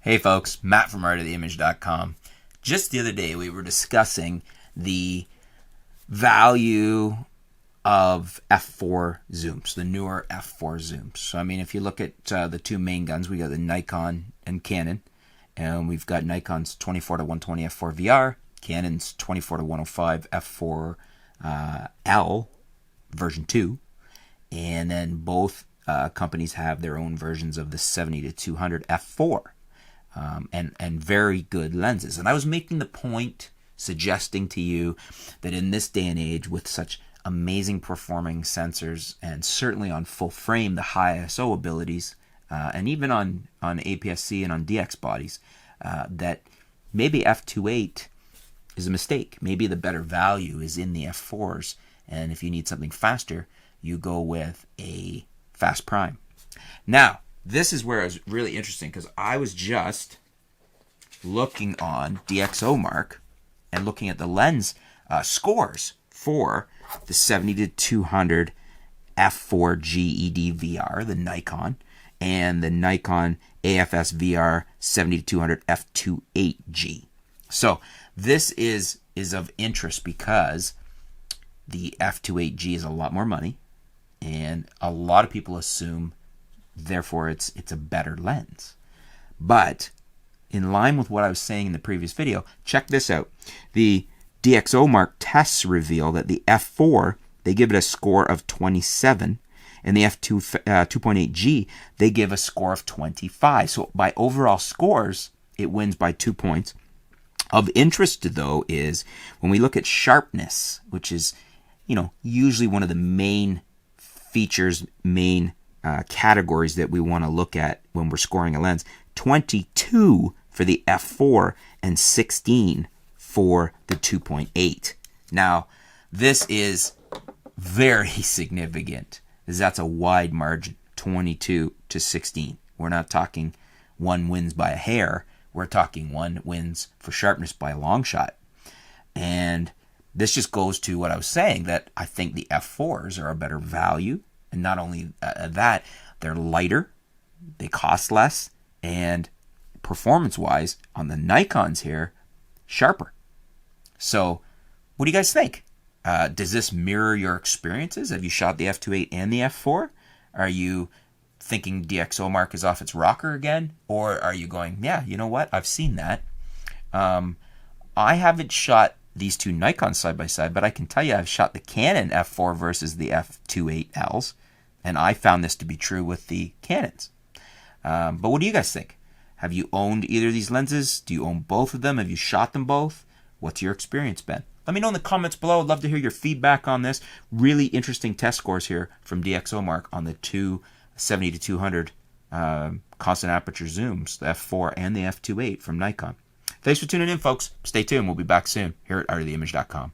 Hey folks, Matt from artoftheimage.com. Just the other day we were discussing the value of f4 zooms, the newer f4 zooms. So I mean, if you look at the two main guns, we got the Nikon and Canon, and we've got Nikon's 24 to 120 f4 VR, Canon's 24 to 105 f4 L version 2, and then both companies have their own versions of the 70 to 200 f4. And very good lenses. And I was making the point, suggesting to you that in this day and age, with such amazing performing sensors, and certainly on full frame, the high ISO abilities, and even on APS-C and on DX bodies, that maybe f2.8 is a mistake. Maybe the better value is in the f4s, and if you need something faster, you go with a fast prime. Now, this is where it was really interesting, because I was just looking on DxOMark and looking at the lens scores for the 70 to 200 f4 GED VR, the Nikon, and the Nikon AFS VR 70 to 200 f2.8G. So this is of interest because the f2.8G is a lot more money, and a lot of people assume therefore it's a better lens. But in line with what I was saying in the previous video, check this out. The DxOMark tests reveal that the f4, they give it a score of 27, and the f2.8G, they give a score of 25. So by overall scores, it wins by 2 points. Of interest, though, is when we look at sharpness, which is, usually one of the main features, main categories that we want to look at when we're scoring a lens. 22 for the f4 and 16 for the 2.8. Now, this is very significant, as that's a wide margin, 22 to 16. We're not talking one wins by a hair. We're talking one wins for sharpness by a long shot. And this just goes to what I was saying, that I think the f4s are a better value. And not only that, they're lighter, they cost less, and performance-wise, on the Nikons here, sharper. So, what do you guys think? Does this mirror your experiences? Have you shot the f2.8 and the f4? Are you thinking DxOMark is off its rocker again? Or are you going, yeah, you know what? I've seen that. I haven't shot these two Nikons side by side, but I can tell you I've shot the Canon f4 versus the f2.8Ls, and I found this to be true with the Canons. But what do you guys think? Have you owned either of these lenses? Do you own both of them? Have you shot them both? What's your experience been? Let me know in the comments below. I'd love to hear your feedback on this. Really interesting test scores here from DxOMark on the two 70 to 200 constant aperture zooms, the f4 and the f2.8 from Nikon. Thanks for tuning in, folks. Stay tuned. We'll be back soon here at artoftheimage.com.